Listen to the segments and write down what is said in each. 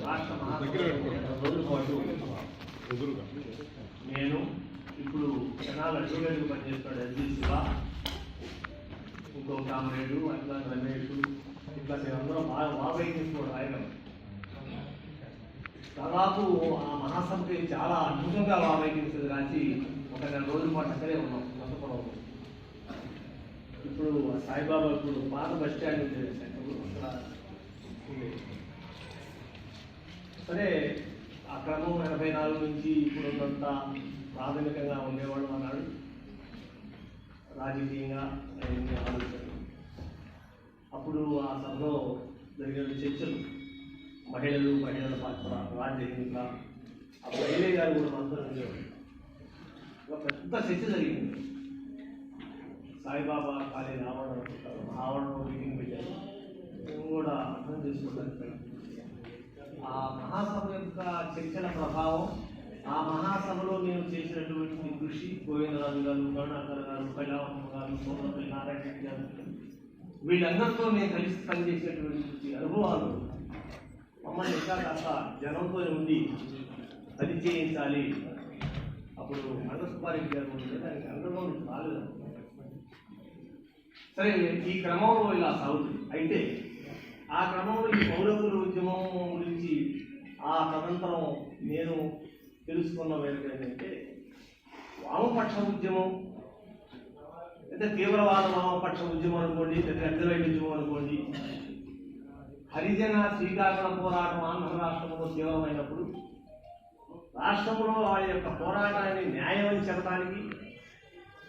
రాష్ట్ర రోజుల పాటు నేను ఇప్పుడు జనాలు అడ్వకేట్గా పనిచేస్తున్నాడు ఎల్జీ శివ, ఇంకో కామరేడు, అట్లా రమేష్, ఇట్లా మేమందరం బాగా తీసుకోవడం ఆయన దాదాపు ఆ మహాసభకి చాలా అద్భుతంగా వాయికించేది రాసి ఒక 2 రోజుల పాటు అక్కడే ఉన్నాం కొత్తపొలం. ఇప్పుడు సాయిబాబా ఇప్పుడు పాత బస్ స్టాండ్ ఉండేది సరే, ఆ క్రమం 84 నుంచి ఇప్పుడు ఉన్నంత ప్రాథమికంగా ఉండేవాడు అన్నాడు. రాజకీయంగా ఆలోచనలు అప్పుడు ఆ సభలో జరిగిన చర్చలు, మహిళల పాత్ర, రాజ్యాంగ అప్పుడు ఐలే గారు కూడా అందరూ ఉండేవాడు. ఒక పెద్ద చర్చ జరిగింది. సాయిబాబా కాలేజీ ఆవరణలో మీటింగ్ పెట్టారు. మేము కూడా అర్థం చేసుకోవడానికి ఆ మహాసభ యొక్క చర్చల ప్రభావం, ఆ మహాసభలో నేను చేసినటువంటి కృషి, గోవిందరాజు గారు, కరుణాకర్ గారు, కైలావమ్మ గారు, సోమపల్లి నారాయణ రెడ్డి గారు, వీళ్ళందరితో నేను కలిసి పనిచేసేటువంటి అనుభవాలు మమ్మల్ని ఇంకా కాస్త జనంతో ఉండి అది చేయించాలి. అప్పుడు మండసుబ్బారెడ్డి గారు ఉంటే దానికి అనుభవం రాలేదు. సరే, ఈ క్రమంలో ఇలా సాగుతుంది. అయితే ఆ క్రమంలో ఈ పౌరకుల ఉద్యమం గురించి ఆ తదనంతరం నేను తెలుసుకున్న మేరకు ఏంటంటే, వామపక్ష ఉద్యమం అంటే తీవ్రవాద వామపక్ష ఉద్యమం అనుకోండి, లేదా అగ్రవైట్ ఉద్యమం అనుకోండి, హరిజన శ్రీకాకుళ పోరాటం ఆంధ్ర రాష్ట్రంలో తీవ్రమైనప్పుడు రాష్ట్రంలో వాళ్ళ యొక్క పోరాటాన్ని న్యాయం చెప్పడానికి,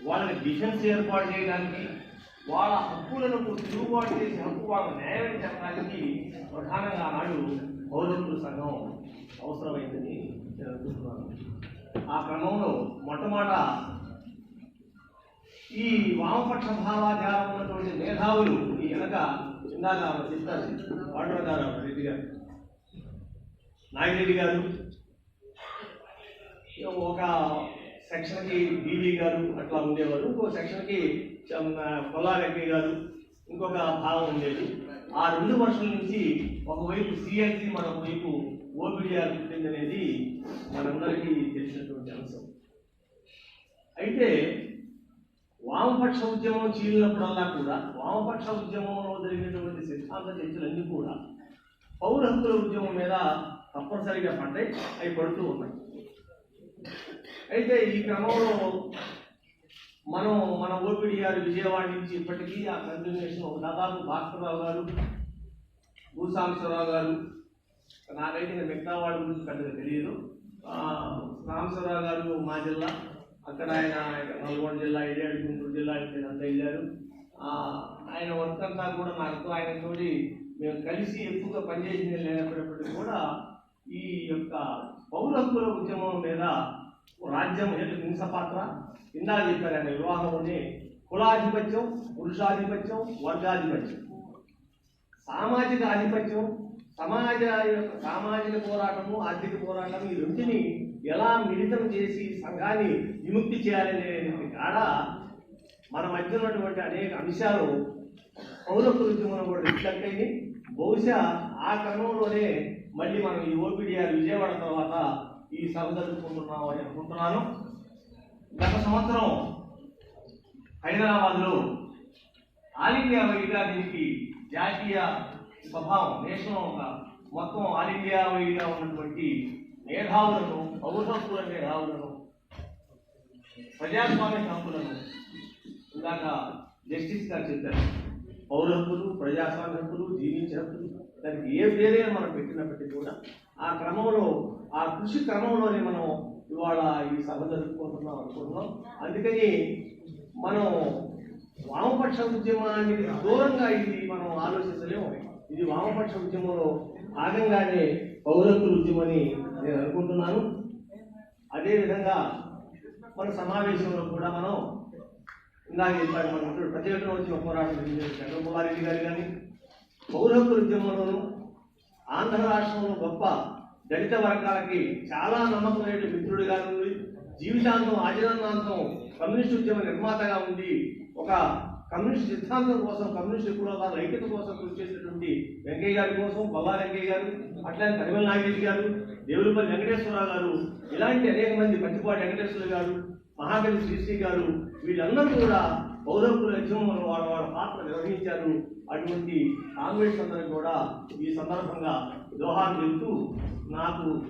వాళ్ళకి డిఫెన్స్ ఏర్పాటు చేయడానికి, వాళ్ళ హక్కులను తిరుగుబాటు చేసే హక్కు వాళ్ళకు న్యాయం చెప్పడానికి ప్రధానంగా ఆనాడు పౌరకుల సంఘం అవసరమైందని నేను అనుకుంటున్నాను. ఆ క్రమంలో మొట్టమొదట ఈ వామపక్ష భావాచారం ఉన్నటువంటి మేధావులు ఈ వెనక ఇందాక చెప్తారు వాటగారు రెడ్డి గారు, నాగిరెడ్డి గారు, ఒక సెక్షన్కి బీవీ గారు అట్లా ఉండేవారు, ఇంకో సెక్షన్కి కొల్లారెడ్డి గారు, ఇంకొక భాగం ఉండేది. ఆ 2 వర్షాల నుంచి ఒకవైపు సిఎల్సి, మరొక వైపు ఓపీడీఆర్ పుట్టింది అనేది మనందరికీ తెలిసినటువంటి అంశం. అయితే వామపక్ష ఉద్యమం చీలినప్పుడల్లా కూడా వామపక్ష ఉద్యమంలో జరిగినటువంటి సిద్ధాంత చర్చలన్నీ కూడా పౌర హక్కుల ఉద్యమం మీద తప్పనిసరిగా పడ్డాయి, అవి పడుతూ ఉన్నాయి. అయితే ఈ క్రమంలో మన ఓపీడీఆర్ విజయవాడ నుంచి ఇప్పటికీ ఆ కంటిన్యూషన్ దాదాపు భాస్కర్రావు గారు, భూసాంబశివరావు గారు, నాకైతే మిగతా వాళ్ళ గురించి పెద్దగా తెలియదు. సాంబశివరావు గారు మా జిల్లా, అక్కడ ఆయన నల్గొండ జిల్లా వెళ్ళాడు, గుంటూరు జిల్లా అంతా వెళ్ళారు. ఆయన వర్క్ అంతా కూడా నాకు ఆయనతోటి మేము కలిసి ఎక్కువగా పనిచేసింది లేనప్పటికీ కూడా ఈ యొక్క పౌర హక్కుల ఉద్యమం మీద రాజ్యం హింస పాత్ర ఇందాక చెప్పారు. ఆయన వివాహంలోనే కులాధిపత్యం, పురుషాధిపత్యం, వర్గాధిపత్యం, సామాజిక ఆధిపత్యం, సామాజిక పోరాటము, ఆర్థిక పోరాటం, ఈ రెంటిని ఎలా మిళితం చేసి సంఘాన్ని విముక్తి చేయాలనే కాడ మన మధ్య ఉన్నటువంటి అనేక అంశాలు పౌర హక్కుల ఉద్యమంలో కూడా రిఫ్లెక్ట్ అయింది. బహుశా ఆ క్రమంలోనే మళ్ళీ మనం ఈ ఓపీడీఆర్ విజయవాడ తర్వాత ఈ సభ జరుపుకుంటున్నాం అని అనుకుంటున్నాను. గత సంవత్సరం హైదరాబాద్లో ఆల్ ఇండియా వైడ్గా దీనికి జాతీయ స్వభావం, నేషనల్ మొత్తం ఆల్ ఇండియా వైడ్గా ఉన్నటువంటి మేధావులను, పౌర హక్కుల మేధావులను, ప్రజాస్వామ్య హక్కులను, ఇందాక జస్టిస్ గారు చెప్పారు, పౌర హక్కులు, ప్రజాస్వామ్య హక్కులు, జీవించే హక్కులు, దానికి ఏ పేరైనా మనం పెట్టినప్పటికీ కూడా ఆ క్రమంలో, ఆ కృషి క్రమంలోనే మనం ఇవాళ ఈ సభ జరుపుకుంటున్నాం అనుకుంటున్నాం. అందుకని మనం వామపక్ష ఉద్యమానికి దూరంగా ఇది మనం ఆలోచించలేము. ఇది వామపక్ష ఉద్యమంలో భాగంగానే పౌర హక్కుల ఉద్యమని నేను అనుకుంటున్నాను. అదేవిధంగా మన సమావేశంలో కూడా మనం ఇందాక చెప్పారు, మనం ప్రతిఘటన వచ్చిన పోరాటం చంద్రబాబు గారు కానీ పౌర హక్కుల ఉద్యమంలోనూ ఆంధ్ర రాష్ట్రంలో గొప్ప దళిత వర్గాలకి చాలా నమ్మకమైన మిత్రుడిగా ఉండి జీవితాంతం ఆజీవనాంతం కమ్యూనిస్ట్ ఉద్యమ నిర్మాతగా ఉండి ఒక కమ్యూనిస్ట్ సిద్ధాంతం కోసం, కమ్యూనిస్ట్ విప్లవాల ఐక్యత కోసం కృషి చేసినటువంటి వెంకయ్య గారి కోసం బల్లా వెంకయ్య గారు, అట్లానే కరిమల నాగిరెడ్డి గారు, దేవులపల్లి వెంకటేశ్వరరావు గారు, ఇలాంటి అనేక మంది, పచ్చిపాటి వెంకటేశ్వర గారు, మహాకవి శ్రీశ్రీ గారు, వీళ్ళందరూ కూడా పౌరకుల ఉద్యమంలో వాళ్ళ పాత్ర నిర్వహించారు. అటువంటి కాంగ్రెస్ అందరూ కూడా ఈ సందర్భంగా జోహార్ చెబుతూ నాకు